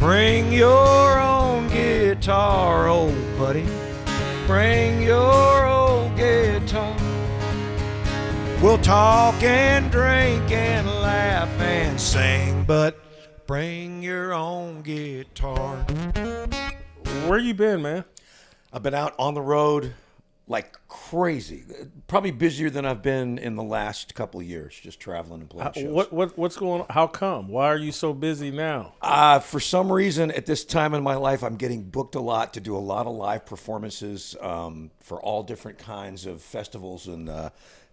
Bring your own guitar, old buddy. Bring your old guitar. We'll talk and drink and laugh and sing, but bring your own guitar. Where you been, man? I've been out on the road like crazy. Probably busier than I've been in the last couple of years, just traveling and playing shows. What's going on? How come? Why are you so busy now? For some reason, at this time in my life, I'm getting booked a lot to do a lot of live performances for all different kinds of festivals and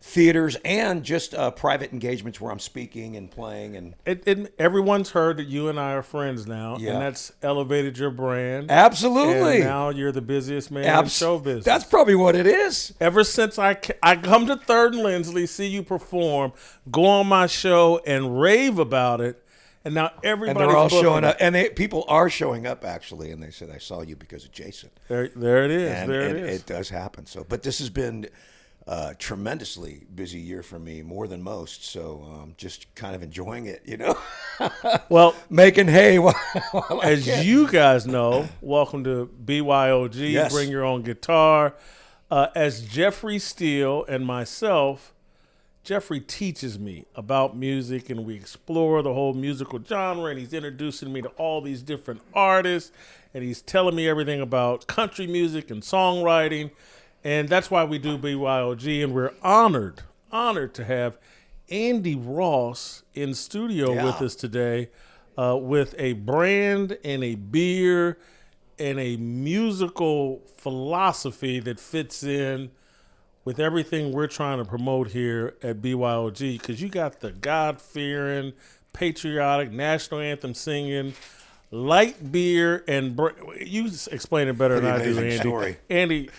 theaters, and just private engagements where I'm speaking and playing. And Everyone's heard that you and I are friends now, Yeah. and that's elevated your brand. Absolutely. And now you're the busiest man in show business. That's probably what it is. Ever since I come to Third and Lindsley, see you perform, go on my show and rave about it, and now everybody's And they're all booking showing it. up, and people are showing up actually, and they said, "I saw you because of Jason." There it is. And there it is. It does happen. So, but this has been a tremendously busy year for me, more than most. So, just kind of enjoying it, you know. Well, Making hay while I as can. you guys know, welcome to BYOG. Yes. Bring your own guitar. As Jeffrey Steele and myself, Jeffrey teaches me about music, and we explore the whole musical genre, and he's introducing me to all these different artists, and he's telling me everything about country music and songwriting, and that's why we do BYOG, and we're honored to have Andy Ross in studio Yeah. with us today with a brand and a beer and a musical philosophy that fits in with everything we're trying to promote here at BYOG, because you got the God-fearing, patriotic, national anthem singing, light beer, and you explain it better than I do, amazing Andy. story. Andy,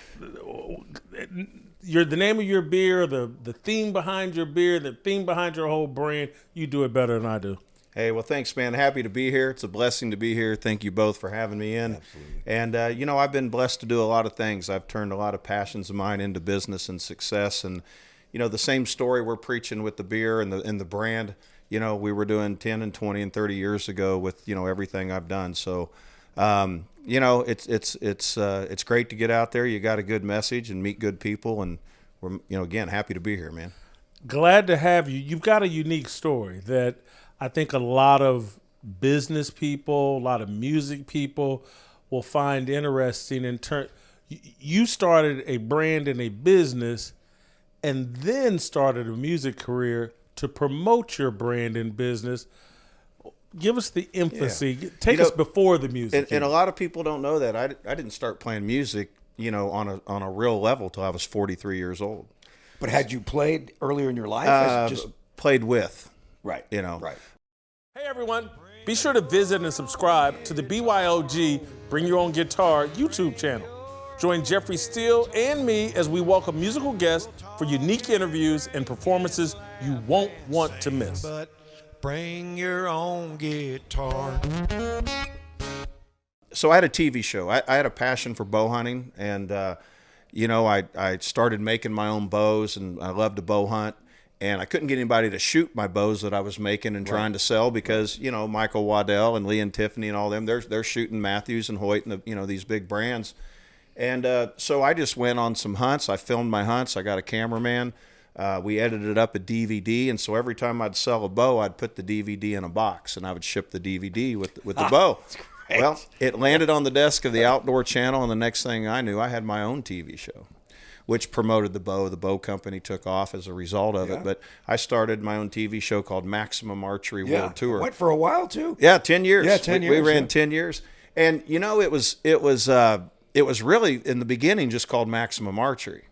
the name of your beer, the theme behind your beer, the theme behind your whole brand, you do it better than I do. Hey, well, thanks, man. Happy to be here. It's a blessing to be here. Thank you both for having me in. Absolutely. And, I've been blessed to do a lot of things. I've turned a lot of passions of mine into business and success. And, the same story we're preaching with the beer and the brand, we were doing 10 and 20 and 30 years ago with, everything I've done. So, it's great to get out there. You got a good message and meet good people. And we're, again, happy to be here, man. Glad to have you. You've got a unique story that I think a lot of business people, a lot of music people will find interesting. You started a brand and a business and then started a music career to promote your brand and business. Give us the emphasis. Yeah. Take us before the music. And a lot of people don't know that. I didn't start playing music, on a real level till I was 43 years old. But had you played earlier in your life? Played with. Right. Right. Hey everyone, be sure to visit and subscribe to the BYOG Bring Your Own Guitar YouTube channel. Join Jeffrey Steele and me as we welcome musical guests for unique interviews and performances you won't want to miss. But bring your own guitar. So I had a TV show. I had a passion for bow hunting, and I started making my own bows, and I loved to bow hunt. And I couldn't get anybody to shoot my bows that I was making and trying to sell because, Michael Waddell and Lee and Tiffany and all them, they're shooting Matthews and Hoyt and, these big brands. And so I just went on some hunts. I filmed my hunts. I got a cameraman. We edited up a DVD. And so every time I'd sell a bow, I'd put the DVD in a box and I would ship the DVD with the bow. Well, it landed on the desk of the Outdoor Channel, and the next thing I knew, I had my own TV show, which promoted the bow. The bow company took off as a result of it. But I started my own TV show called Maximum Archery World Tour. Went for a while too. Yeah, 10 years. Yeah, 10 years. We ran 10 years. And, it was really, in the beginning, just called Maximum Archery.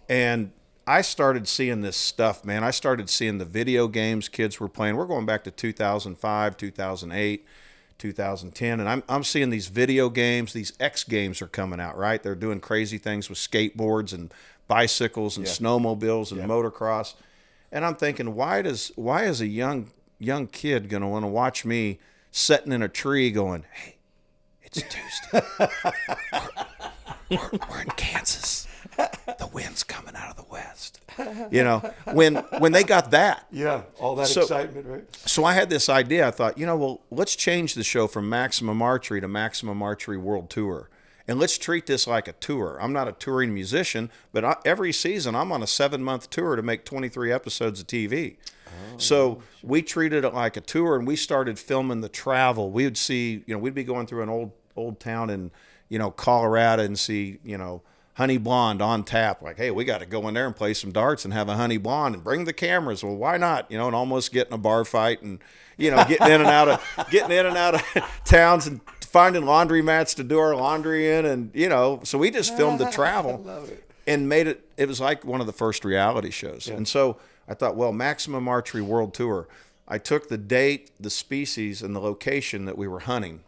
And I started seeing this stuff, man. I started seeing the video games kids were playing. We're going back to 2005, 2008. 2010, and I'm seeing these video games. These X Games are coming out, right? They're doing crazy things with skateboards and bicycles and snowmobiles and motocross. And I'm thinking, why is a young kid going to want to watch me sitting in a tree going, "Hey, it's Tuesday. we're in Kansas. The wind's coming out of the west. You know, when they got that. Yeah, all that excitement, right? So I had this idea. I thought, well, let's change the show from Maximum Archery to Maximum Archery World Tour. And let's treat this like a tour. I'm not a touring musician, but every season I'm on a 7-month tour to make 23 episodes of TV. So we treated it like a tour, and we started filming the travel. We would see, we'd be going through an old town in, Colorado and see, Honey Blonde on tap. Like, hey, we got to go in there and play some darts and have a Honey Blonde and bring the cameras. Well, why not? And almost get in a bar fight and, getting in and out of towns and finding laundromats to do our laundry in. And, so we just filmed the travel and made it. It was like one of the first reality shows. Yeah. And so I thought, well, Maximum Archery World Tour. I took the date, the species, and the location that we were hunting,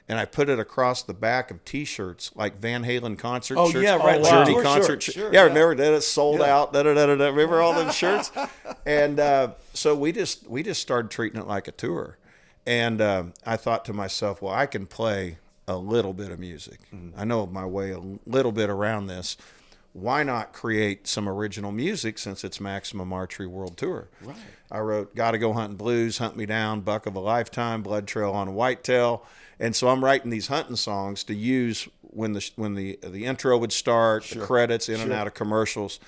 and I put it across the back of T-shirts, like Van Halen concert shirts. Oh, yeah, right. Journey Wow. concert Sure, shirts. yeah. Remember that? It sold out. Remember all those shirts? And so we just started treating it like a tour. And I thought to myself, well, I can play a little bit of music. I know my way a little bit around this. Why not create some original music since it's Maximum Archery World Tour? Right. I wrote Gotta Go Hunting Blues, Hunt Me Down, Buck of a Lifetime, Blood Trail on a Whitetail. And so I'm writing these hunting songs to use when the intro would start, the credits, in and out of commercials.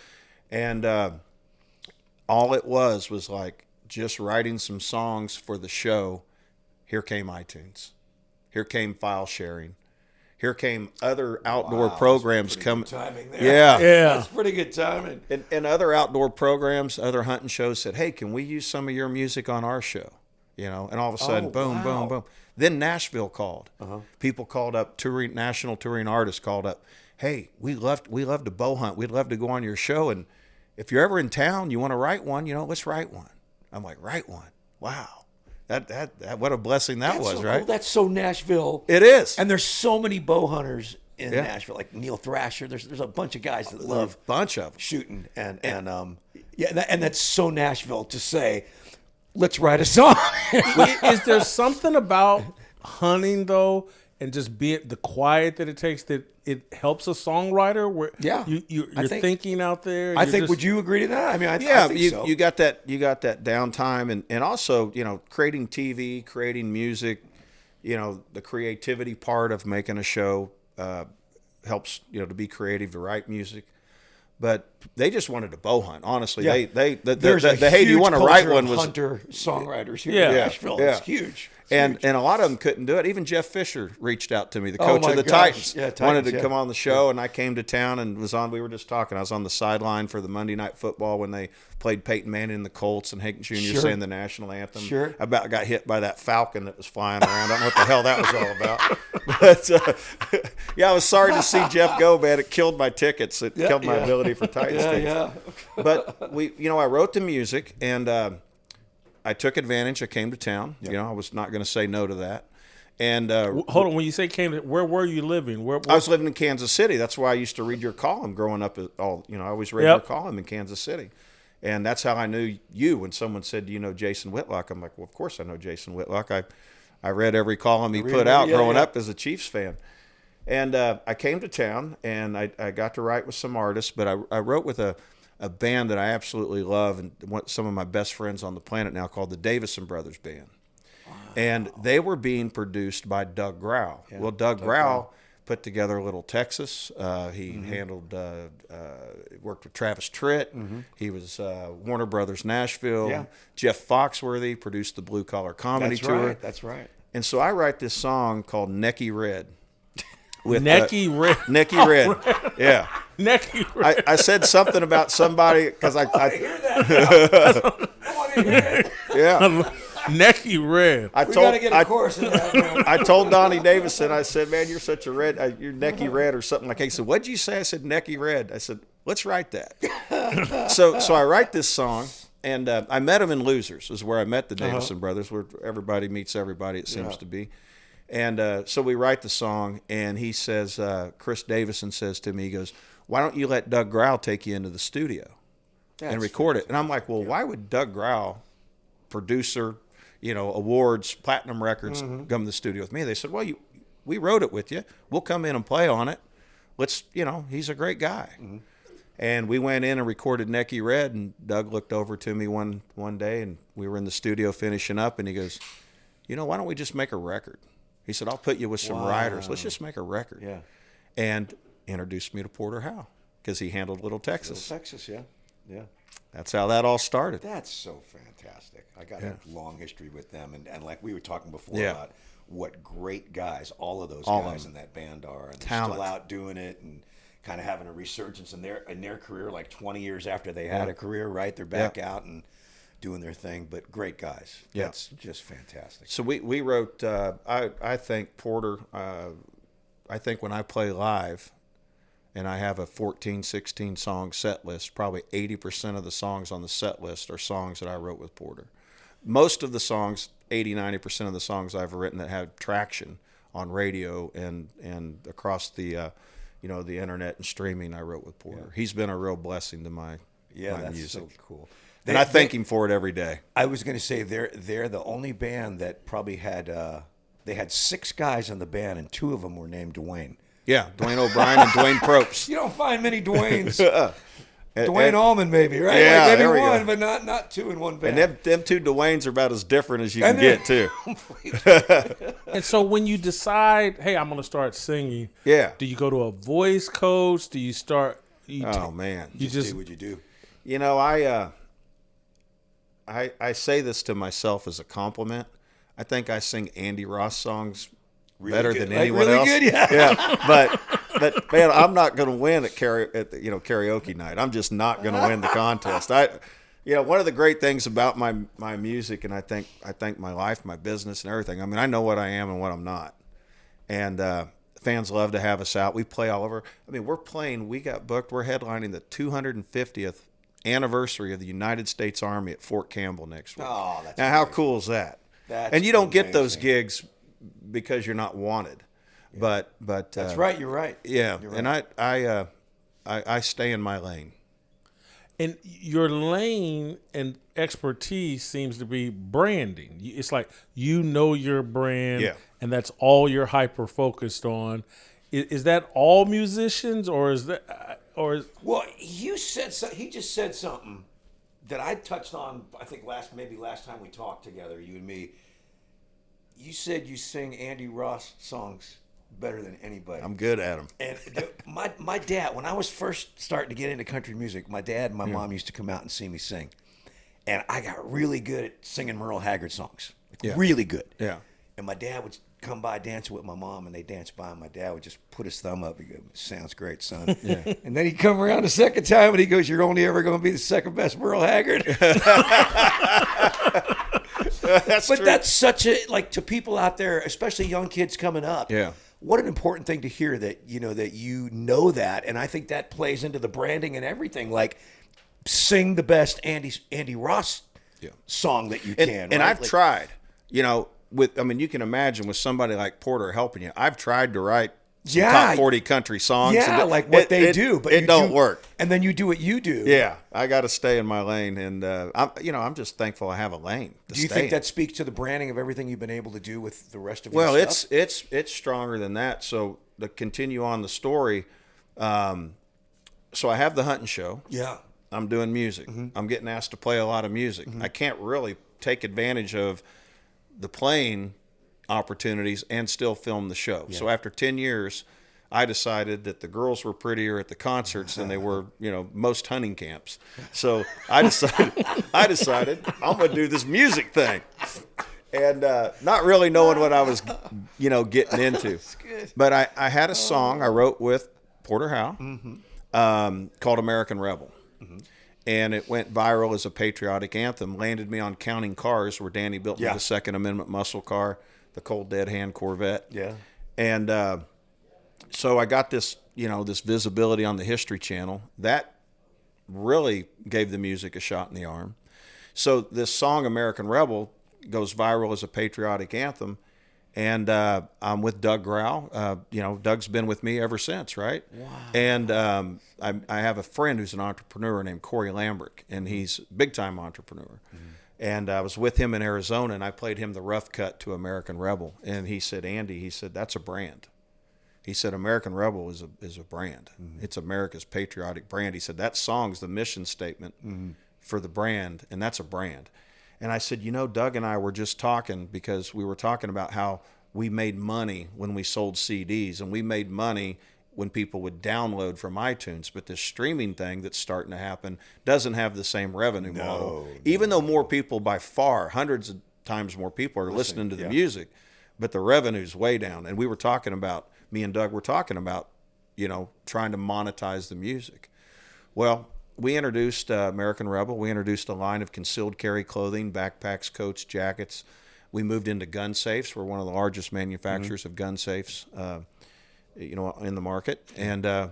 And all it was like just writing some songs for the show. Here came iTunes. Here came file sharing. Here came other outdoor programs coming. Timing there. Yeah. That's pretty good timing. And other outdoor programs, other hunting shows said, hey, can we use some of your music on our show? And all of a sudden, boom, boom, boom. Then Nashville called. People called up, national touring artists called up. Hey, we love to bow hunt. We'd love to go on your show. And if you're ever in town, you want to write one, let's write one. I'm like, write one? Wow. That what a blessing that was, right? Cool. That's so Nashville. It is. And there's so many bow hunters in Nashville, like Neil Thrasher. There's a bunch of guys that love a bunch of them. shooting and that's so Nashville to say, let's write a song. Is there something about hunting though, and just being the quiet that it takes that it helps a songwriter? Where you're thinking out there. I think. Would you agree to that? I mean, I think so. You got that downtime, and also creating TV, creating music. The creativity part of making a show helps to be creative, to write music. But they just wanted to bow hunt. Honestly, there's a hey, do you want to write one? Was hunter songwriters here in Nashville. Yeah. It's huge. And a lot of them couldn't do it. Even Jeff Fisher reached out to me, the coach of the Titans. Wanted to come on the show, and I came to town and was on. We were just talking. I was on the sideline for the Monday Night Football when they played Peyton Manning and the Colts, and Hank Jr. saying the national anthem. Sure. I about got hit by that falcon that was flying around. I don't know what the hell that was all about. But I was sorry to see Jeff go, man. It killed my tickets. It killed my ability for Titans tickets. Yeah. But I wrote the music, and I took advantage. I came to town. I was not going to say no to that. And hold on, when you say came, where were you living? Where I was living in Kansas City. That's why I used to read your column growing up. I always read your column in Kansas City, and that's how I knew you. When someone said, "Do you know Jason Whitlock?" I'm like, "Well, of course I know Jason Whitlock. I read every column he put out growing up as a Chiefs fan." And I came to town, and I got to write with some artists, but I wrote with a band that I absolutely love and some of my best friends on the planet now, called the Davison Brothers Band. Wow. And they were being produced by Doug Grau. Yeah, well, Doug Grau put together Little Texas. He handled, worked with Travis Tritt. He was Warner Brothers Nashville. Yeah. Jeff Foxworthy produced the Blue Collar Comedy Tour. That's right. And so I write this song called Necky Red. With Necky Red. Necky Red. Yeah. Necky Red. I said something about somebody because I hear that. I want to hear it. Yeah. Necky Red. We got to get a chorus in that, man. I told Donnie Davison, I said, man, you're such a red, you're Necky Red or something like that. He said, what'd you say? I said, Necky Red. I said, let's write that. So I write this song, and I met him in Losers, is where I met the Davison brothers, where everybody meets everybody, it seems to be. And so we write the song, and he says, Chris Davison says to me, he goes, why don't you let Doug Grau take you into the studio and record it? And I'm like, well, why would Doug Grau, producer, awards, platinum records, come to the studio with me? They said, well, we wrote it with you. We'll come in and play on it. Let's, he's a great guy. And we went in and recorded Necky Red, and Doug looked over to me one day, and we were in the studio finishing up, and he goes, why don't we just make a record? He said, I'll put you with some writers. Let's just make a record. Yeah. And introduced me to Porter Howe because he handled Little Texas. Little Texas, yeah. Yeah. That's how that all started. That's so fantastic. I got a long history with them. And like we were talking before Yeah. about what great guys all of those All guys of in that band are. And they're Talent. still out doing it and kind of having a resurgence in their career, like 20 years after they had a career, right? They're back out and doing their thing. But great guys. Yeah. That's just fantastic. So we wrote, I think Porter, I think when I play live and I have a 14, 16 song set list, probably 80% of the songs on the set list are songs that I wrote with Porter. Most of the songs, 80, 90% of the songs I've written that have traction on radio and across the, the internet and streaming, I wrote with Porter. Yeah. He's been a real blessing to my That's music. so cool. And I thank him for it every day. I was going to say they're the only band that probably had they had 6 guys in the band and 2 of them were named Dwayne. Yeah, Dwayne O'Brien and Dwayne Probst. You don't find many Dwaynes. And- Dwayne Allman, maybe, right? Yeah, like maybe there we one, go. but not 2 in one band. And them 2 Dwaynes are about as different as you can And they're get, too. completely- And so when you decide, hey, I'm going to start singing, Yeah. do you go to a voice coach? Do you start? Oh, man. You just do what you do. I say this to myself as a compliment. I think I sing Andy Ross songs better good. than Like, anyone really else. good? Yeah. Yeah, but man, I'm not going to win at karaoke night. I'm just not going to win the contest. One of the great things about my music, and I think my life, my business, and everything. I mean, I know what I am and what I'm not, and fans love to have us out. We play all over. I mean, we got booked. We're headlining the 250th anniversary of the United States Army at Fort Campbell next week. Oh, that's now, how amazing. cool is that? That's And you don't get those amazing. gigs because you're not wanted. Yeah. But That's right. You're right. yeah, You're and right. I stay in my lane. And your lane and expertise seems to be branding. It's like your brand, Yeah. and that's all you're hyper focused on. Is that all musicians, or is that, Well, he just said something that I touched on. I think last time we talked together, you and me. You said you sing Andy Ross songs better than anybody. I'm good at them. And my dad, when I was first starting to get into country music, my dad and my mom used to come out and see me sing, and I got really good at singing Merle Haggard songs. Yeah. Really good. Yeah. And my dad would come by dancing with my mom, and they danced by, and my dad would just put his thumb up. He'd go, "Sounds great, son." Yeah. And then he'd come around the second time, and he goes, "You're only ever going to be the second best Merle Haggard." That's But true. that's such a, like, to people out there, especially young kids coming up. Yeah. What an important thing to hear that you know that, and I think that plays into the branding and everything. Like, sing the best Andy Ross song that you can. And right? I've Like, tried, you can imagine with somebody like Porter helping you. I've tried to write some top 40 country songs. Yeah, and like what they do, but it you don't work. And then you do what you do. Yeah, I got to stay in my lane, and I'm just thankful I have a lane. Do you think that speaks to the branding of everything you've been able to do with the rest of your Well, stuff? it's stronger than that. So to continue on the story, so I have the hunting show. Yeah. I'm doing music. Mm-hmm. I'm getting asked to play a lot of music. I can't really take advantage of the playing opportunities and still film the show. So after 10 years, I decided that the girls were prettier at the concerts than they were, most hunting camps. So I decided I'm going to do this music thing. And not really knowing what I was, getting into. But I had a song I wrote with Porter Howe called American Rebel. And it went viral as a patriotic anthem, landed me on Counting Cars, where Danny built me the Second Amendment muscle car, the Cold Dead Hand Corvette. Yeah. And so I got this, this visibility on the History Channel. That really gave the music a shot in the arm. So this song, American Rebel, goes viral as a patriotic anthem. And I'm with Doug Grau. Doug's been with me ever since, right? Wow. And I have a friend who's an entrepreneur named Corey Lambrick, and he's a big-time entrepreneur. Mm-hmm. And I was with him in Arizona, and I played him the rough cut to American Rebel. And he said, "Andy," he said, "that's a brand." He said, American Rebel is a brand. It's America's patriotic brand. He said, that song's the mission statement for the brand, and that's a brand. And I said, Doug and I were just talking because we were talking about how we made money when we sold CDs, and we made money when people would download from iTunes. But this streaming thing that's starting to happen doesn't have the same revenue model. Even though more people, by far, hundreds of times more people are listening to the music, but the revenue's way down. And we were talking about, me and Doug were talking about, trying to monetize the music. Well, we introduced American Rebel. We introduced a line of concealed carry clothing, backpacks, coats, jackets. We moved into gun safes. We're one of the largest manufacturers of gun safes, in the market. And I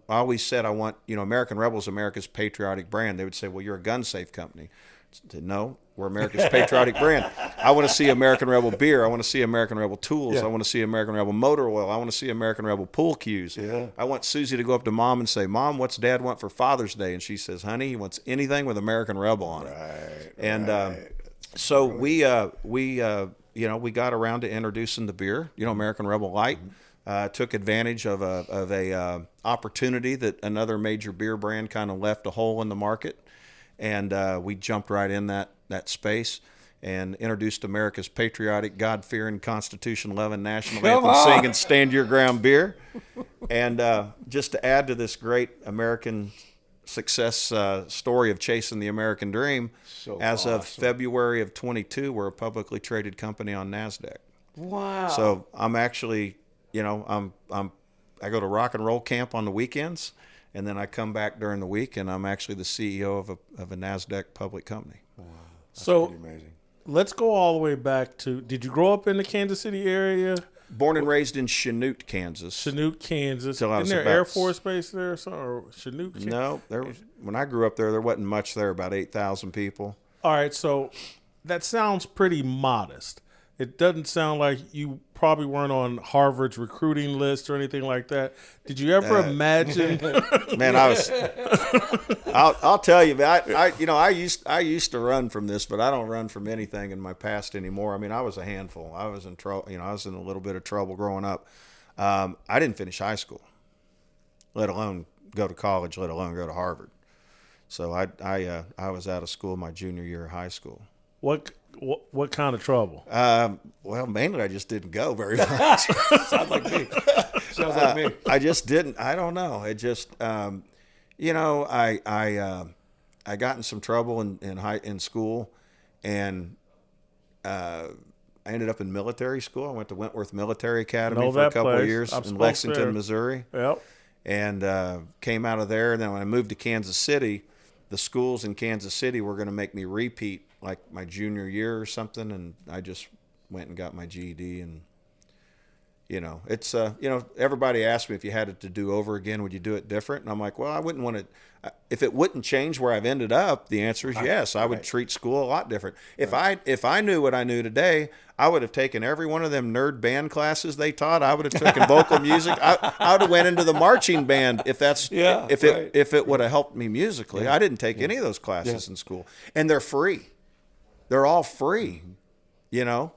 always said, I want, American Rebel is America's patriotic brand. They would say, well, you're a gun safe company. I said, no, we're America's patriotic brand. I want to see American Rebel beer. I want to see American Rebel tools. I want to see American Rebel motor oil. I want to see American Rebel pool cues. I want Susie to go up to Mom and say, Mom, what's Dad want for Father's Day? And she says, honey, he wants anything with American Rebel on it. So we got around to introducing the beer, American Rebel Light. Took advantage of a opportunity that another major beer brand kind of left a hole in the market. And we jumped right in that space and introduced America's patriotic, God-fearing, Constitution-loving, national anthem-singing, stand your ground beer. And just to add to this great American success story of chasing the American dream, as of February of 22, we're a publicly traded company on NASDAQ. Wow. So I'm actually, I go to rock and roll camp on the weekends, and then I come back during the week, and I'm actually the CEO of a NASDAQ public company. Wow. That's so pretty amazing. Let's go all the way back to, did you grow up in the Kansas City area? Born and raised in Chanute, Kansas. Chanute, Kansas. Till I was Isn't there about- Air Force Base there or something? Or Chanute, Kansas? No, when I grew up there wasn't much there, about 8,000 people. All right, so that sounds pretty modest. It doesn't sound like you probably weren't on Harvard's recruiting list or anything like that. Did you ever imagine? Man, I'll tell you, man, I used to run from this, but I don't run from anything in my past anymore. I mean, I was a handful. I was in trouble. I was in a little bit of trouble growing up. I didn't finish high school, let alone go to college, let alone go to Harvard. So I was out of school my junior year of high school. What kind of trouble? Well, mainly I just didn't go very much. Sounds like me. Sounds like me. I just didn't. I don't know. It just, I got in some trouble in school, and I ended up in military school. I went to Wentworth Military Academy for a couple of years in Lexington, Missouri. Yep. And came out of there. And then when I moved to Kansas City, the schools in Kansas City were going to make me repeat like my junior year or something, and I just went and got my GED. And it's everybody asked me, if you had it to do over again, would you do it different? And I'm like, well, I wouldn't want to. If it wouldn't change where I've ended up, the answer is yes. I would treat school a lot different. If I knew what I knew today, I would have taken every one of them nerd band classes they taught. I would have taken vocal music. I would have went into the marching band if it would have helped me musically. Yeah. I didn't take any of those classes in school, and they're free. They're all free. I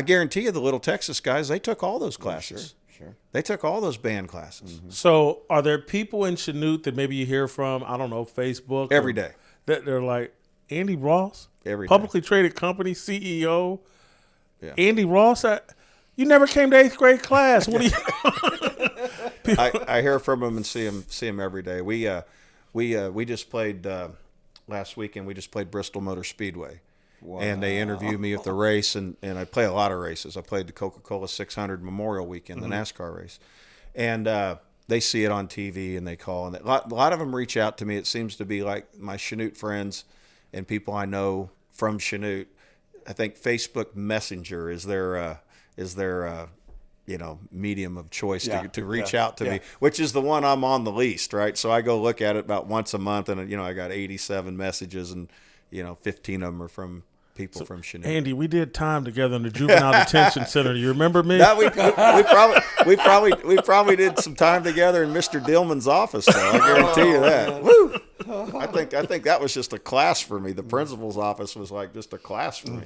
guarantee you, the Little Texas guys, they took all those classes. Sure. They took all those band classes. Mm-hmm. So are there people in Chanute that maybe you hear from, I don't know, Facebook? Every day. That they're like, Andy Ross? Every day. Publicly traded company, CEO? Yeah. Andy Ross? You never came to 8th grade class. What do you... I hear from them and see them every day. We just played last weekend. We just played Bristol Motor Speedway. Wow. And they interviewed me at the race, and I play a lot of races. I played the Coca-Cola 600 Memorial Weekend, the NASCAR race. And they see it on TV, and they call. And a lot of them reach out to me. It seems to be like my Chanute friends and people I know from Chanute. I think Facebook Messenger is their medium of choice to reach out to me, which is the one I'm on the least, right? So I go look at it about once a month, and I got 87 messages, and 15 of them are from people from Chanute. Andy, we did time together in the Juvenile Detention Center. Do you remember me? No, we probably did some time together in Mr. Dillman's office, though. I guarantee you that. Woo! I think that was just a class for me. The principal's office was like just a class for me.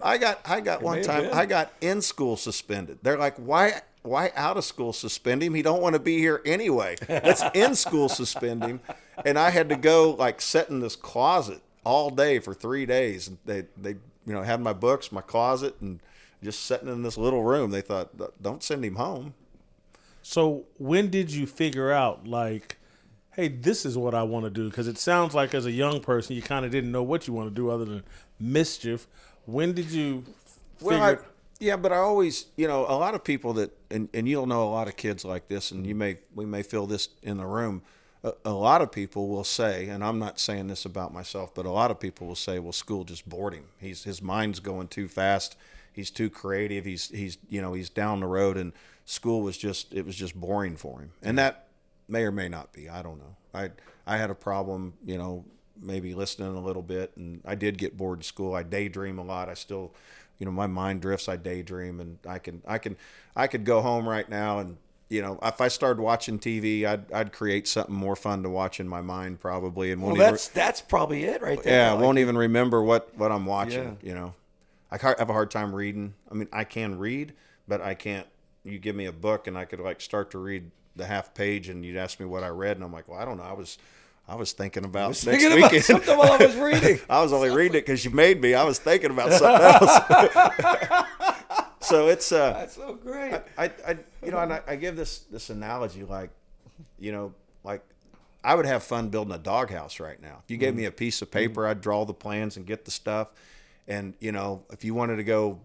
I got one time. I got in school suspended. They're like, why why out of school suspend him? He don't want to be here anyway. Let's in school suspend him. And I had to go like sit in this closet all day for 3 days. And they had my books, my closet, and just sitting in this little room. They thought, don't send him home. So when did you figure out, like, hey, this is what I want to do? Because it sounds like as a young person, you kind of didn't know what you want to do other than mischief. When did you figure? Yeah, but I always, a lot of people that, and you'll know a lot of kids like this, and we may feel this in the room. A lot of people will say, and I'm not saying this about myself, but a lot of people will say, well, school just bored him. His mind's going too fast. He's too creative. He's down the road, and school was just boring for him. And that may or may not be. I don't know. I had a problem, maybe listening a little bit, and I did get bored in school. I daydream a lot. I still, my mind drifts. I daydream, and I could go home right now, and if I started watching TV, I'd create something more fun to watch in my mind probably, and that's probably it right there. Yeah, I won't even remember what I'm watching. I have a hard time reading. I mean, I can read, but I can't. You give me a book, and I could like start to read the half page, and you'd ask me what I read, and I'm like, well, I don't know. I was thinking about next weekend. Something while I was reading. I was only reading it because you made me. I was thinking about something else. So it's that's so great. I give this analogy like I would have fun building a doghouse right now. If you gave me a piece of paper, I'd draw the plans and get the stuff. And if you wanted to go,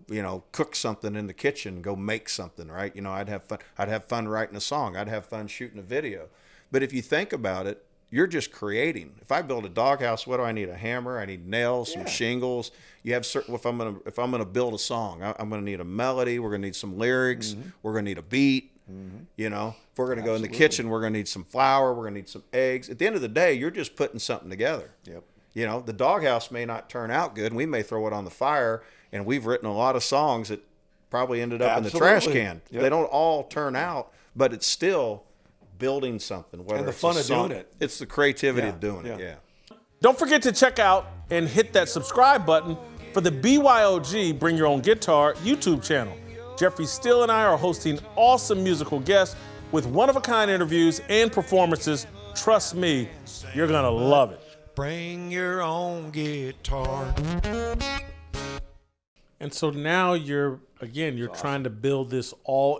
cook something in the kitchen, go make something, right? I'd have fun. I'd have fun writing a song. I'd have fun shooting a video. But if you think about it, you're just creating. If I build a doghouse, what do I need? A hammer. I need nails, some shingles. You have certain. If I'm gonna build a song, I'm gonna need a melody. We're gonna need some lyrics. We're gonna need a beat. If we're gonna go in the kitchen, we're gonna need some flour. We're gonna need some eggs. At the end of the day, you're just putting something together. Yep. The doghouse may not turn out good, and we may throw it on the fire, and we've written a lot of songs that probably ended up in the trash can. Yep. They don't all turn out, but it's still building something. And the fun of doing it. It's the creativity of doing it, yeah. Don't forget to check out and hit that subscribe button for the BYOG Bring Your Own Guitar YouTube channel. Jeffrey Steele and I are hosting awesome musical guests with one-of-a-kind interviews and performances. Trust me, you're going to love it. Bring your own guitar. And so now you're trying to build this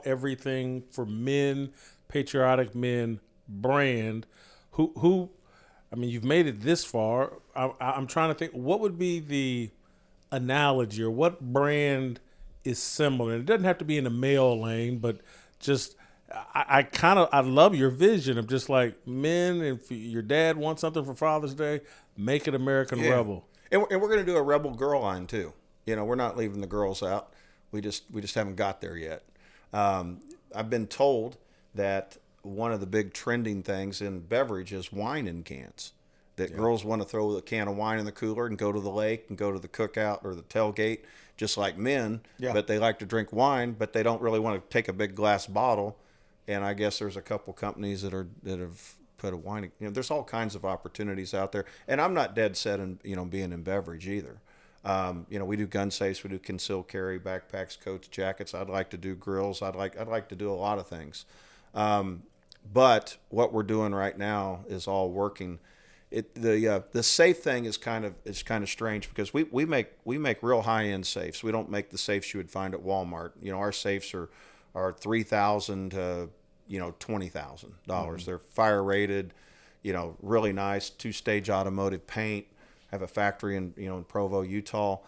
everything for men, patriotic men brand. You've made it this far. I'm trying to think, what would be the analogy or what brand is similar? And it doesn't have to be in the male lane, but just I love your vision of just like men. If your dad wants something for Father's Day, make it American Rebel. And we're going to do a Rebel girl line too. We're not leaving the girls out. We just haven't got there yet. I've been told that one of the big trending things in beverage is wine in cans. That girls want to throw a can of wine in the cooler and go to the lake and go to the cookout or the tailgate, just like men. Yeah. But they like to drink wine, but they don't really want to take a big glass bottle. And I guess there's a couple companies that have put a wine. There's all kinds of opportunities out there. And I'm not dead set in being in beverage either. We do gun safes, we do concealed carry, backpacks, coats, jackets. I'd like to do grills. I'd like to do a lot of things. But what we're doing right now is all working. The safe thing is kind of strange because we make real high end safes. We don't make the safes you would find at Walmart. Our safes are $3,000 to $20,000. They're fire rated, really nice 2-stage automotive paint. Have a factory in Provo, Utah.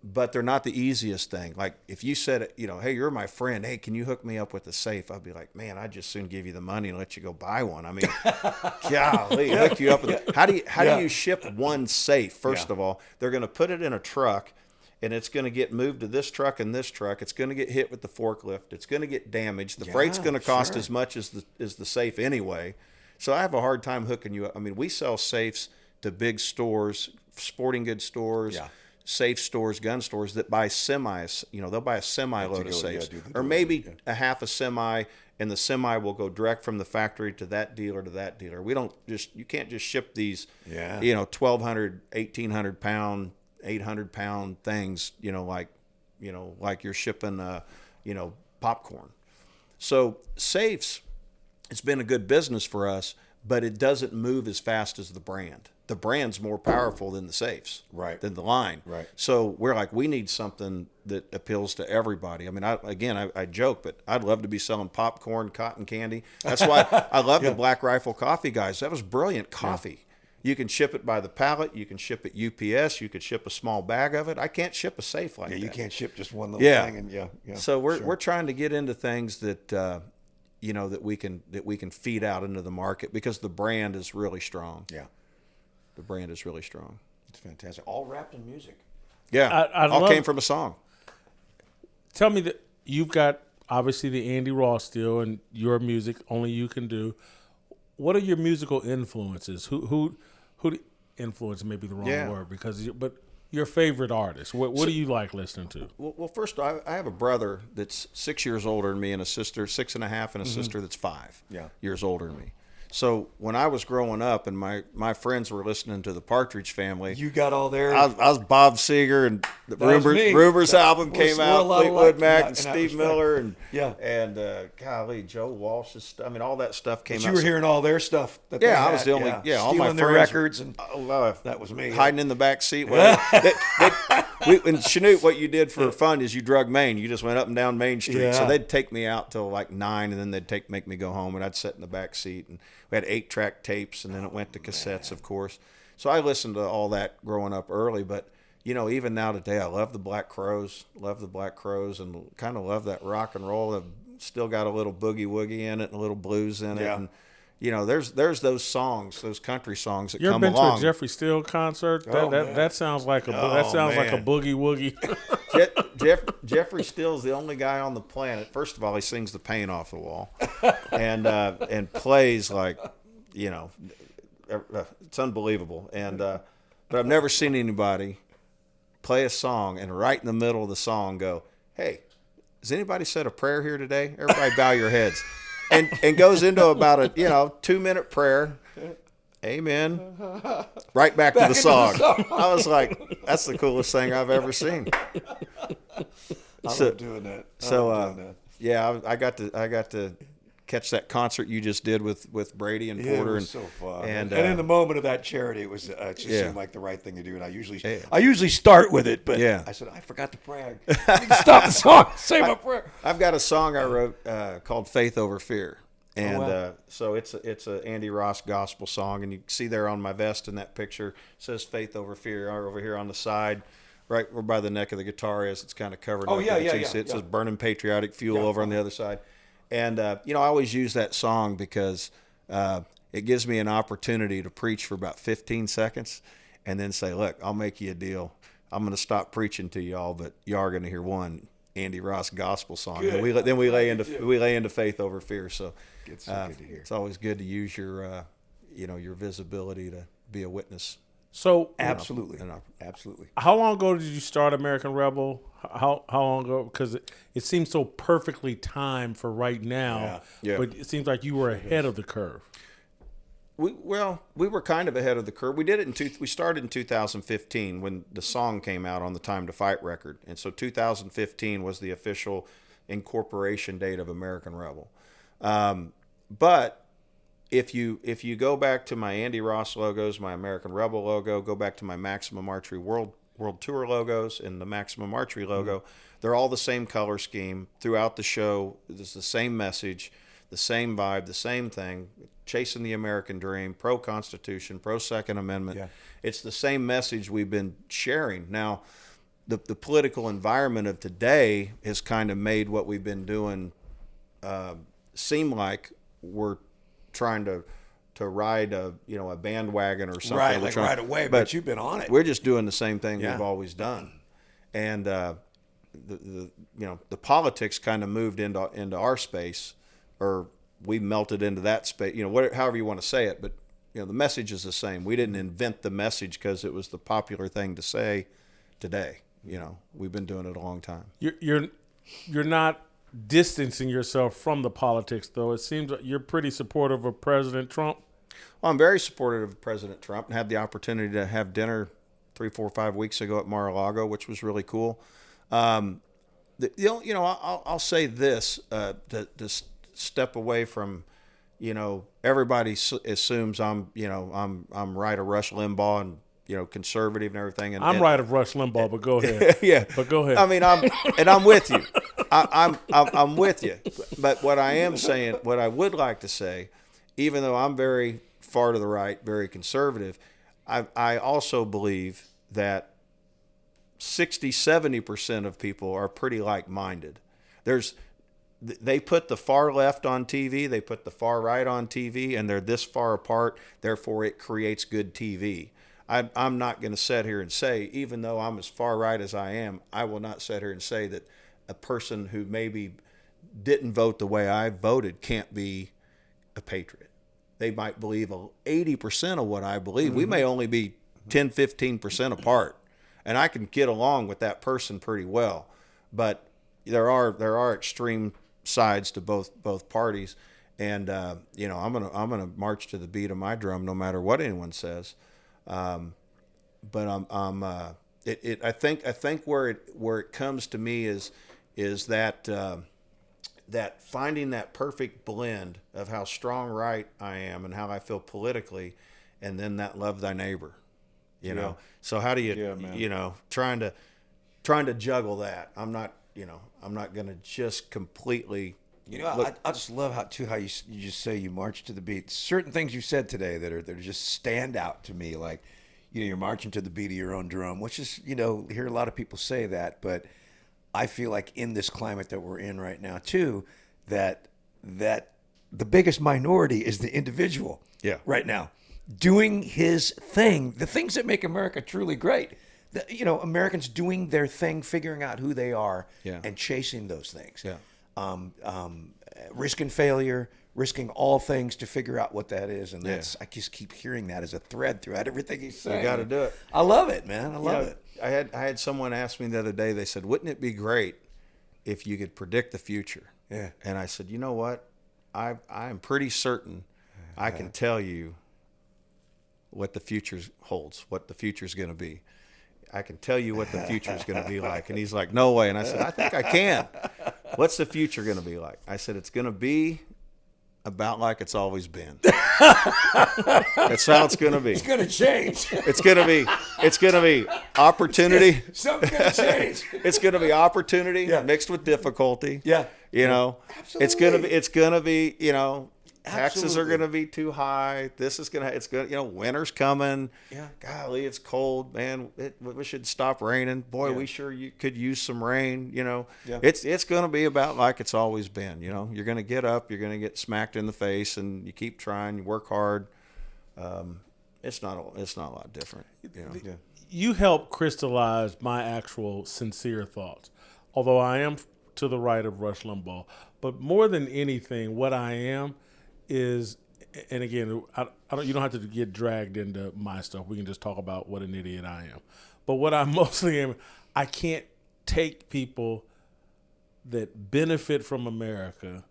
But they're not the easiest thing. Like if you said, hey, you're my friend. Hey, can you hook me up with a safe? I'd be like, man, I'd just soon give you the money and let you go buy one. I mean, golly, hook you up with how do you ship one safe? First of all, they're going to put it in a truck, and it's going to get moved to this truck and this truck. It's going to get hit with the forklift. It's going to get damaged. The freight's going to cost as much as the safe anyway. So I have a hard time hooking you up. I mean, we sell safes to big stores, sporting goods stores. Yeah. Safe stores, gun stores that buy semis, they'll buy a semi load of safes, or maybe a half a semi, and the semi will go direct from the factory to that dealer to that dealer. You can't just ship these, 1,200, 1,800 pound, 800 pound things, like you're shipping, popcorn. So safes, it's been a good business for us, but it doesn't move as fast as the brand. The brand's more powerful than the safes, Right. than the line. Right. So we're like, we need something that appeals to everybody. I mean, I joke, but I'd love to be selling popcorn, cotton candy. That's why I love the Black Rifle Coffee guys. That was brilliant coffee. You can ship it by the pallet. You can ship it UPS. You could ship a small bag of it. I can't ship a safe like that. You can't ship just one little thing. And So we're trying to get into things that that we can feed out into the market because the brand is really strong. Yeah, the brand is really strong. it's fantastic. All wrapped in music. Yeah, all came from a song. Tell me that you've got obviously the Andy Ross deal and your music only you can do. What are your musical influences? Who influence may be the wrong word but your favorite artist. What do you like listening to? Well, first I have a brother that's 6 years older than me and a sister 6.5 and a sister that's 5 years older than me. So when I was growing up and my friends were listening to the Partridge Family, You got all there. I was Bob Seger and the was me. Rumors album We're came a out, lot Fleetwood alike Mac in and that Steve respect. Miller and Yeah. golly, Joe Walsh's stuff. I mean, all that stuff came But out. you were hearing all their stuff. That they I had. was the only all my Stealing their friends, records and that was me. hiding in the back seat. Well, in Chanute, what you did for fun is you drug Main. You just went up and down Main Street. Yeah. So they'd take me out till like 9, and then they'd make me go home, and I'd sit in the back seat. And we had 8-track tapes, and then it went to cassettes, of course. So I listened to all that growing up early. But even now today, I love the Black Crowes, and kind of love that rock and roll. I've still got a little boogie woogie in it, and a little blues in it. Yeah. And there's those songs, those country songs that You ever come been along. to a Jeffrey Steele concert? Oh, man. That sounds like a Oh, like a man. boogie woogie. Jeffrey Steele's the only guy on the planet. First of all, he sings the paint off the wall, and plays like, it's unbelievable. And but I've never seen anybody play a song and right in the middle of the song go, "Hey, has anybody said a prayer here today? Everybody bow your heads," and goes into about a 2-minute prayer. Amen. Right back to the song. I was like, that's the coolest thing I've ever seen. I love doing that. I got to catch that concert you just did with Brady and Yeah, Porter. it was so fun. And in the moment of that charity, it was it just Yeah. seemed like the right thing to do. And I usually start with it, but I said I forgot to brag. I need to stop the song. Say my prayer. I've got a song I wrote called "Faith Over Fear," and wow. so it's a Andy Ross gospel song, and you see there on my vest in that picture it says "Faith Over Fear" over here on the side, right where by the neck of the guitar is. It's kind of covered. Oh, up yeah, there. yeah, So you yeah, see it says yeah. "Burning Patriotic Fuel" over on the other side, and I always use that song because it gives me an opportunity to preach for about 15 seconds, and then say, "Look, I'll make you a deal. I'm going to stop preaching to y'all, but you are going to hear one Andy Ross gospel song." Good. And we lay into Faith Over Fear. So It's so good to hear. it's always good to use your your visibility to be a witness. So Absolutely. Absolutely. how long ago did you start American Rebel? How long ago? Because it seems so perfectly timed for right now. Yeah. But it seems like you were ahead of the curve. We were kind of ahead of the curve. We did it we started in 2015 when the song came out on the Time to Fight record, and so 2015 was the official incorporation date of American Rebel. But if you go back to my Andy Ross logos, my American Rebel logo, go back to my Maximum Archery World Tour logos and the Maximum Archery logo, they're all the same color scheme throughout the show. It's the same message, the same vibe, the same thing. Chasing the American dream, pro-Constitution, pro-Second Amendment. Yeah. It's the same message we've been sharing. Now, the political environment of today has kind of made what we've been doing seem like we're trying to ride a bandwagon or something. Right, We're like trying- right away, but you've been on it. We're just doing the same thing Yeah. we've always done, and the politics kind of moved into our space, or we melted into that space. However you want to say it, but the message is the same. We didn't invent the message because it was the popular thing to say today. We've been doing it a long time. You're not distancing yourself from the politics, though. It seems like you're pretty supportive of President Trump. Well, I'm very supportive of President Trump and had the opportunity to have dinner 3, 4, 5 weeks ago at Mar-a-Lago, which was really cool. I'll say this to step away from, everybody assumes I'm right of Rush Limbaugh and conservative and everything. And I'm right of Rush Limbaugh, but go ahead. Yeah, but go ahead. I mean, I'm with you. I'm with you. But what I am saying, what I would like to say, even though I'm very far to the right, very conservative, I also believe that 60-70% of people are pretty like-minded. They put the far left on TV, they put the far right on TV, and they're this far apart. Therefore, it creates good TV. I'm not going to sit here and say, even though I'm as far right as I am, I will not sit here and say that a person who maybe didn't vote the way I voted can't be a patriot. They might believe 80% of what I believe. We may only be 10, 15% apart, and I can get along with that person pretty well. But there are extreme sides to both parties, and I'm gonna march to the beat of my drum no matter what anyone says. But I think where it comes to me is that that finding that perfect blend of how strong right I am and how I feel politically, and then that love thy neighbor, you know. So how do you trying to juggle that? I'm not going to just completely. I just love how you just say you march to the beat. Certain things you said today that are just stand out to me, like you're marching to the beat of your own drum, which is hear a lot of people say that, but I feel like in this climate that we're in right now too, that the biggest minority is the individual. Yeah. Right now, doing his thing, the things that make America truly great. Americans doing their thing, figuring out who they are, and chasing those things. Yeah. Risking failure, risking all things to figure out what that is, and I just keep hearing that as a thread throughout everything he's saying. You got to do it. I love it, man. I love it. I had someone ask me the other day. They said, "Wouldn't it be great if you could predict the future?" Yeah. And I said, "You know what? I am pretty certain I can tell you what the future holds, what the future is going to be. I can tell you what the future is going to be like." And he's like, "No way." And I said, "I think I can. What's the future going to be like?" I said, "It's going to be about like it's always been." That's how it's going to be. It's going to change. It's going to be opportunity. Something's going to change. It's going to be opportunity mixed with difficulty. Yeah. Absolutely. It's going to be, taxes are going to be too high. Winter's coming. Yeah. Golly, it's cold, man. We should stop raining. Boy, we sure could use some rain, Yeah. It's going to be about like it's always been, You're going to get up, you're going to get smacked in the face, and you keep trying, you work hard. It's not a lot different. You help crystallize my actual sincere thoughts. Although I am to the right of Rush Limbaugh, but more than anything, what I am is, and again, you don't have to get dragged into my stuff. We can just talk about what an idiot I am. But what I mostly am, I can't take people that benefit from America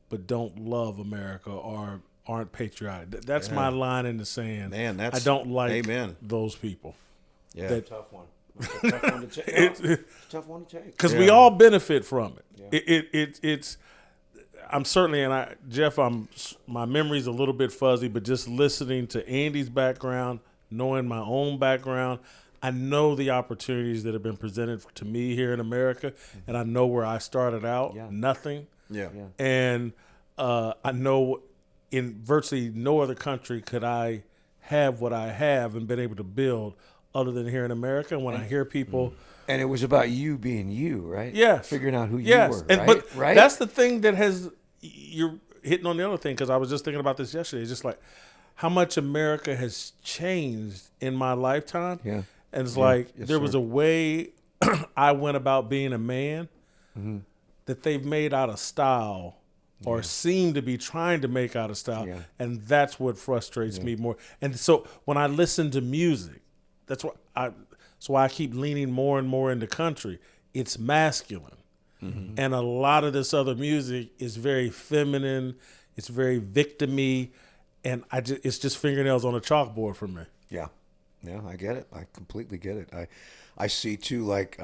but don't love America or aren't patriotic. That's my line in the sand. Man, I don't like amen. Those people. Yeah. That's a tough one. It's a tough one to take. It's a tough one to take. Because we all benefit from it. It's. I'm certainly, Jeff, my memory's a little bit fuzzy, but just listening to Andy's background, knowing my own background, I know the opportunities that have been presented to me here in America, and I know where I started out, nothing. Yeah. And I know in virtually no other country could I have what I have and been able to build other than here in America. And when I hear people... And it was about you being you, right? Yes. Figuring out who you were, right? But right? That's the thing that has... You're hitting on the other thing, because I was just thinking about this yesterday. It's just like how much America has changed in my lifetime. Yeah. And it's there was a way I went about being a man that they've made out of style or seem to be trying to make out of style. Yeah. And that's what frustrates me more. And so when I listen to music, that's why I keep leaning more and more into country. It's masculine. Mm-hmm. And a lot of this other music is very feminine. It's very victim-y. And it's just fingernails on a chalkboard for me. Yeah. Yeah, I get it. I completely get it. I see too, like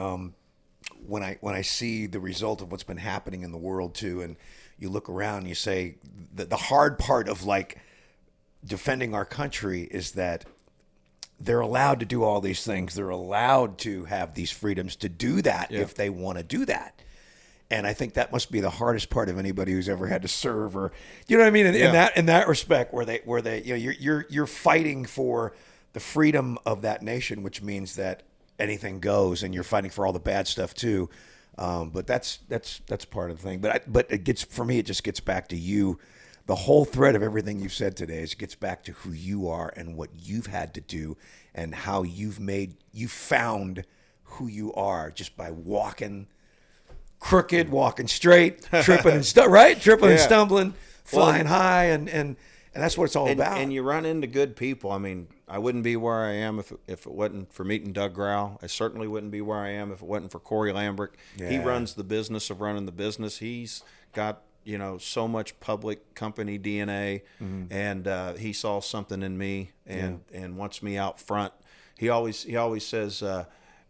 when I see the result of what's been happening in the world too, and you look around, and you say the hard part of like defending our country is that they're allowed to do all these things. They're allowed to have these freedoms to do that if they want to do that. And I think that must be the hardest part of anybody who's ever had to serve, or you know what I mean, in that respect, where they you know you're fighting for the freedom of that nation, which means that anything goes, and you're fighting for all the bad stuff too. But that's part of the thing. But it gets, for me, it just gets back to you. The whole thread of everything you've said today gets back to who you are and what you've had to do, and how you found who you are just by walking crooked, walking straight, tripping and tripping and stumbling, flying high, and that's what it's all about. And you run into good people. I mean, I wouldn't be where I am if it wasn't for meeting Doug Grau. I certainly wouldn't be where I am if it wasn't for Corey Lambrick. Yeah. He runs the business of running the business. He's got, you know, so much public company DNA, and he saw something in me and wants me out front. He always says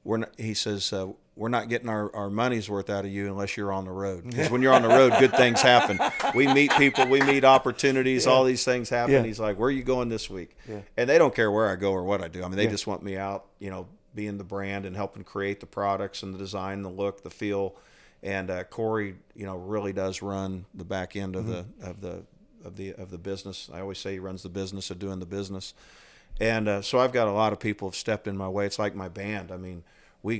we're not getting our money's worth out of you unless you're on the road. Because when you're on the road, good things happen. We meet people, we meet opportunities, all these things happen. Yeah. He's like, where are you going this week? Yeah. And they don't care where I go or what I do. I mean, they just want me out, you know, being the brand and helping create the products and the design, the look, the feel. And Corey, you know, really does run the back end of the business. I always say he runs the business of doing the business. And so I've got a lot of people have stepped in my way. It's like my band. I mean, we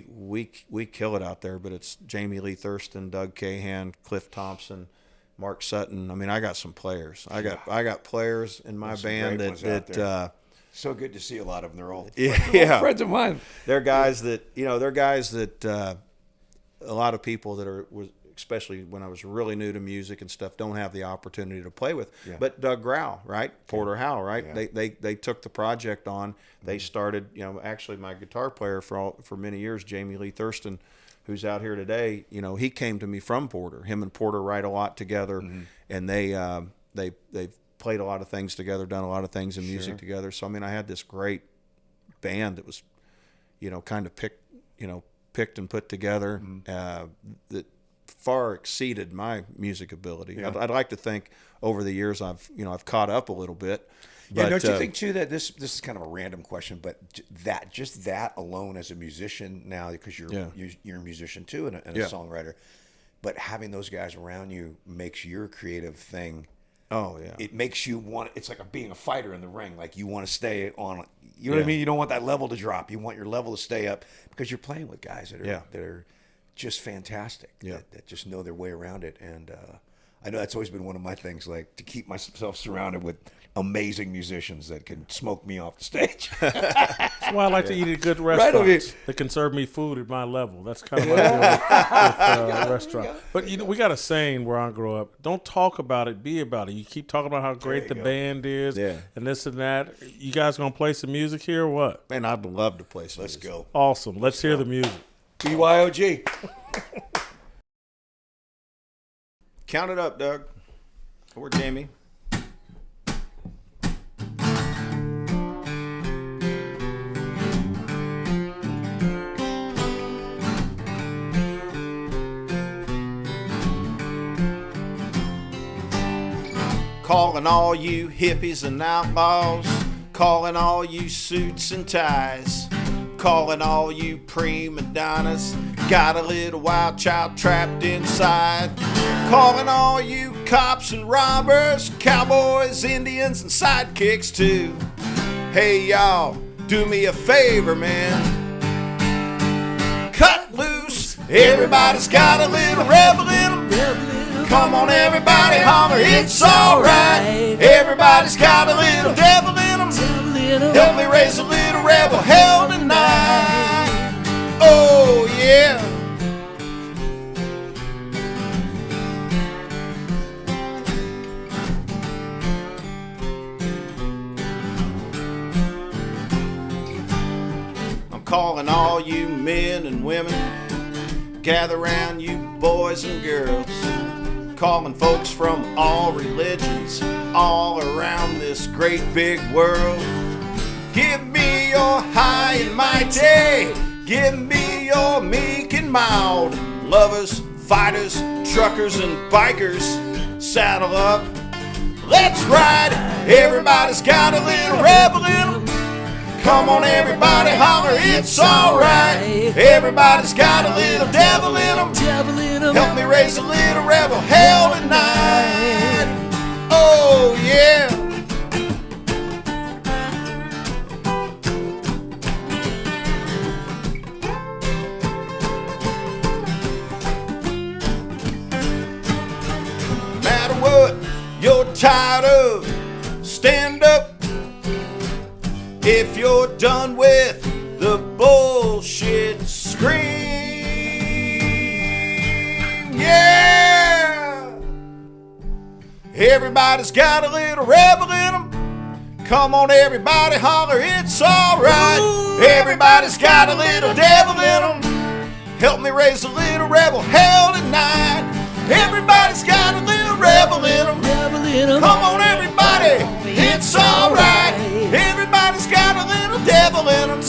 kill it out there, but it's Jamie Lee Thurston, Doug Cahan, Cliff Thompson, Mark Sutton. I mean, I got some players. I got players in my band that so good to see a lot of them. They're all friends of mine. They're guys that a lot of people that especially when I was really new to music and stuff, don't have the opportunity to play with. Yeah. But Doug Grau, right? Porter Howe, right? Yeah. They took the project on. They started, you know, actually my guitar player for many years, Jamie Lee Thurston, who's out here today, you know, he came to me from Porter. Him and Porter write a lot together, and they've played a lot of things together, done a lot of things in music together. So I mean, I had this great band that was, you know, kind of picked and put together that far exceeded my music ability. Yeah. I'd like to think over the years I've caught up a little bit. But, don't you think too that this is kind of a random question, but that alone as a musician now, because you're a musician too and a songwriter, but having those guys around you makes your creative thing. Oh yeah, it makes you want. It's like being a fighter in the ring. Like you want to stay on. You know what I mean? You don't want that level to drop. You want your level to stay up because you're playing with guys that are just fantastic. Yeah, that just know their way around it. And I know that's always been one of my things, like to keep myself surrounded with amazing musicians that can smoke me off the stage. That's why I like to eat at good restaurants that can serve me food at my level. That's kind of my deal with restaurant. But you know, we got a saying where I grew up: don't talk about it, be about it. You keep talking about how great the band is, and this and that. You guys gonna play some music here or what? Man, I'd love to play some. Let's go. Awesome. Let's hear the music. BYOG. Count it up, Doug. Or Jamie. Calling all you hippies and outlaws, calling all you suits and ties, calling all you prima donnas, got a little wild child trapped inside, calling all you cops and robbers, cowboys, Indians, and sidekicks too. Hey y'all, do me a favor, man. Cut loose, everybody's got a little rebel in them. Come on everybody, holler, it's alright. Everybody's got a little devil in them. Help me raise a little rebel hell tonight. Oh yeah. I'm calling all you men and women, gather round you boys and girls, calling folks from all religions, all around this great big world. Give me your high and mighty, give me your meek and and mild. Lovers, fighters, truckers, and bikers, saddle up. Let's ride. Everybody's got a little rebel in them. Come on, everybody, holler, it's alright. Everybody's got a little devil in them. Help me raise a little rebel hell tonight. Oh, yeah. No matter what you're tired of, stand up. If you're done with the bullshit, scream, yeah! Everybody's got a little rebel in them. Come on, everybody, holler, it's alright. Everybody's got a little devil in them. Help me raise a little rebel hell tonight. Everybody's got a little rebel in them. Come on, everybody, it's alright. Everybody's got a little devil in them.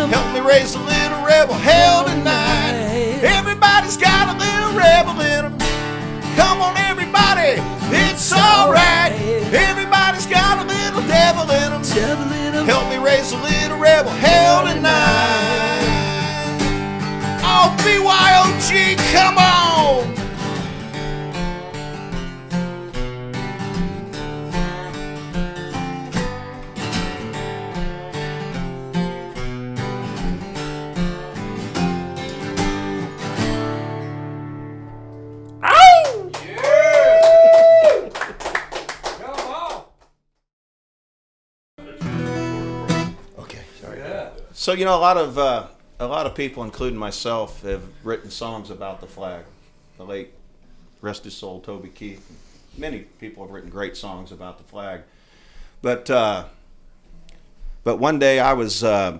Help me raise a little rebel hell tonight. Everybody's got a little rebel in them. Come on, everybody, it's alright. Everybody's got a little devil in them. Help me raise a little rebel hell tonight. Oh, BYOG, come on. So, you know, a lot of people, including myself, have written songs about the flag. The late, rest his soul, Toby Keith. Many people have written great songs about the flag. But one day I was, I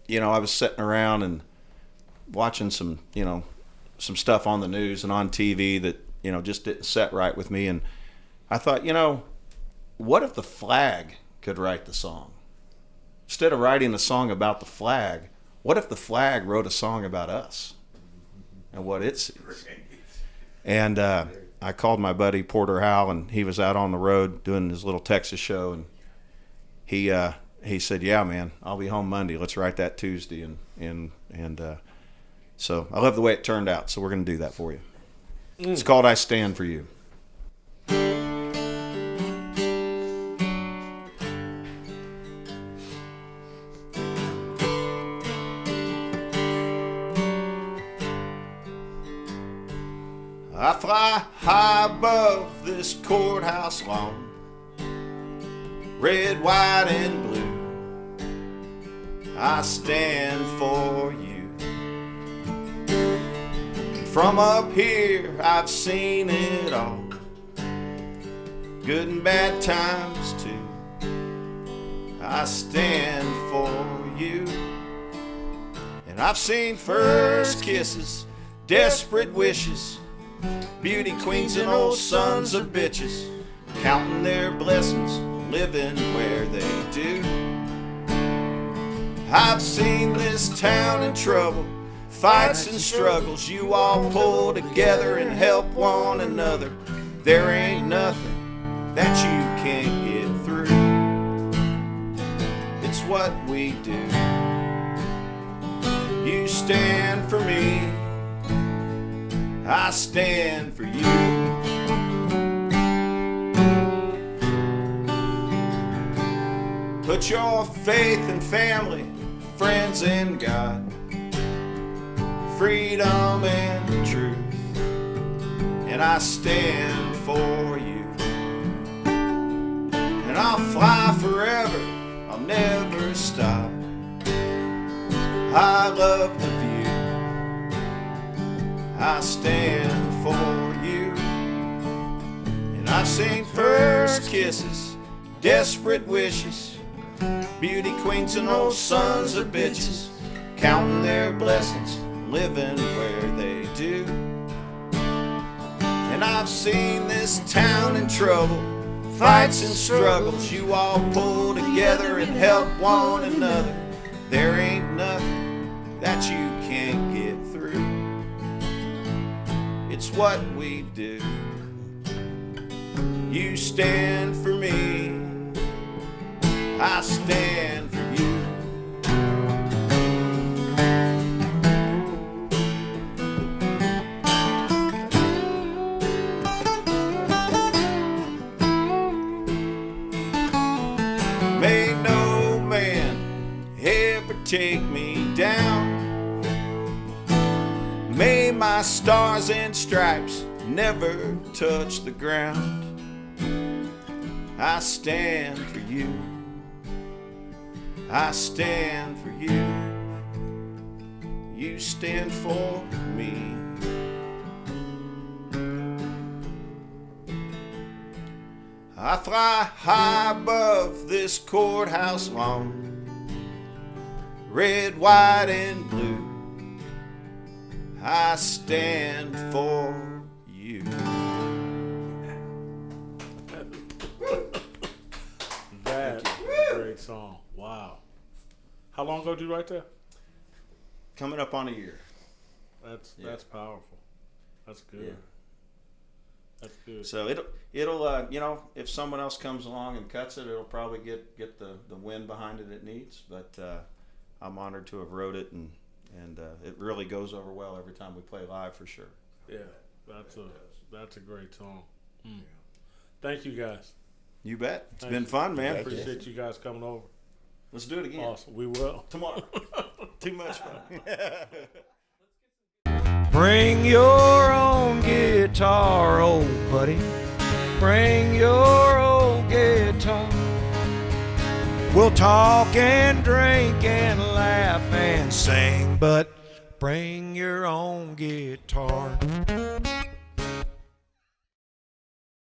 was sitting around and watching some stuff on the news and on TV that, just didn't set right with me. And I thought, what if the flag could write the song? Instead of writing a song about the flag, what if the flag wrote a song about us and what it sees? And I called my buddy Porter Howell, and he was out on the road doing his little Texas show, and he said, "Yeah, man, I'll be home Monday. Let's write that Tuesday." And so I love the way it turned out. So we're going to do that for you. It's called "I Stand for You." I fly high above this courthouse lawn, red, white, and blue. I stand for you. And from up here I've seen it all, good and bad times too. I stand for you. And I've seen first kisses, desperate wishes, beauty queens and old sons of bitches, counting their blessings, living where they do. I've seen this town in trouble, fights and struggles. You all pull together and help one another. There ain't nothing that you can't get through. It's what we do. You stand for me, I stand for you. Put your faith in family, friends, and God, freedom and truth, and I stand for you. And I'll fly forever, I'll never stop. I love the view, I stand for you. And I've seen first kisses, desperate wishes, beauty queens and old sons of bitches, counting their blessings, living where they do. And I've seen this town in trouble, fights and struggles. You all pull together and help one another. There ain't nothing that you can't get through. what we do. You stand for me, I stand for you. May no man ever take me down. May my stars and stripes never touch the ground. I stand for you. I stand for you. You stand for me. I fly high above this courthouse lawn, red, white, and blue. I stand for you. That's a great song. Wow. How long ago did you write that? Coming up on a year. That's powerful. That's good. Yeah. That's good. So it'll if someone else comes along and cuts it, it'll probably get the wind behind it needs. But I'm honored to have wrote it, and it really goes over well every time we play live for sure. Yeah, that's a great song. Mm. Thank you guys. You bet. It's Thank been you. fun, man. Appreciate you guys coming over. Let's do it again. Awesome. We will. Tomorrow. Too much fun. Bring your own guitar, old buddy. Bring your old guitar. We'll talk and drink and laugh and sing, but bring your own guitar.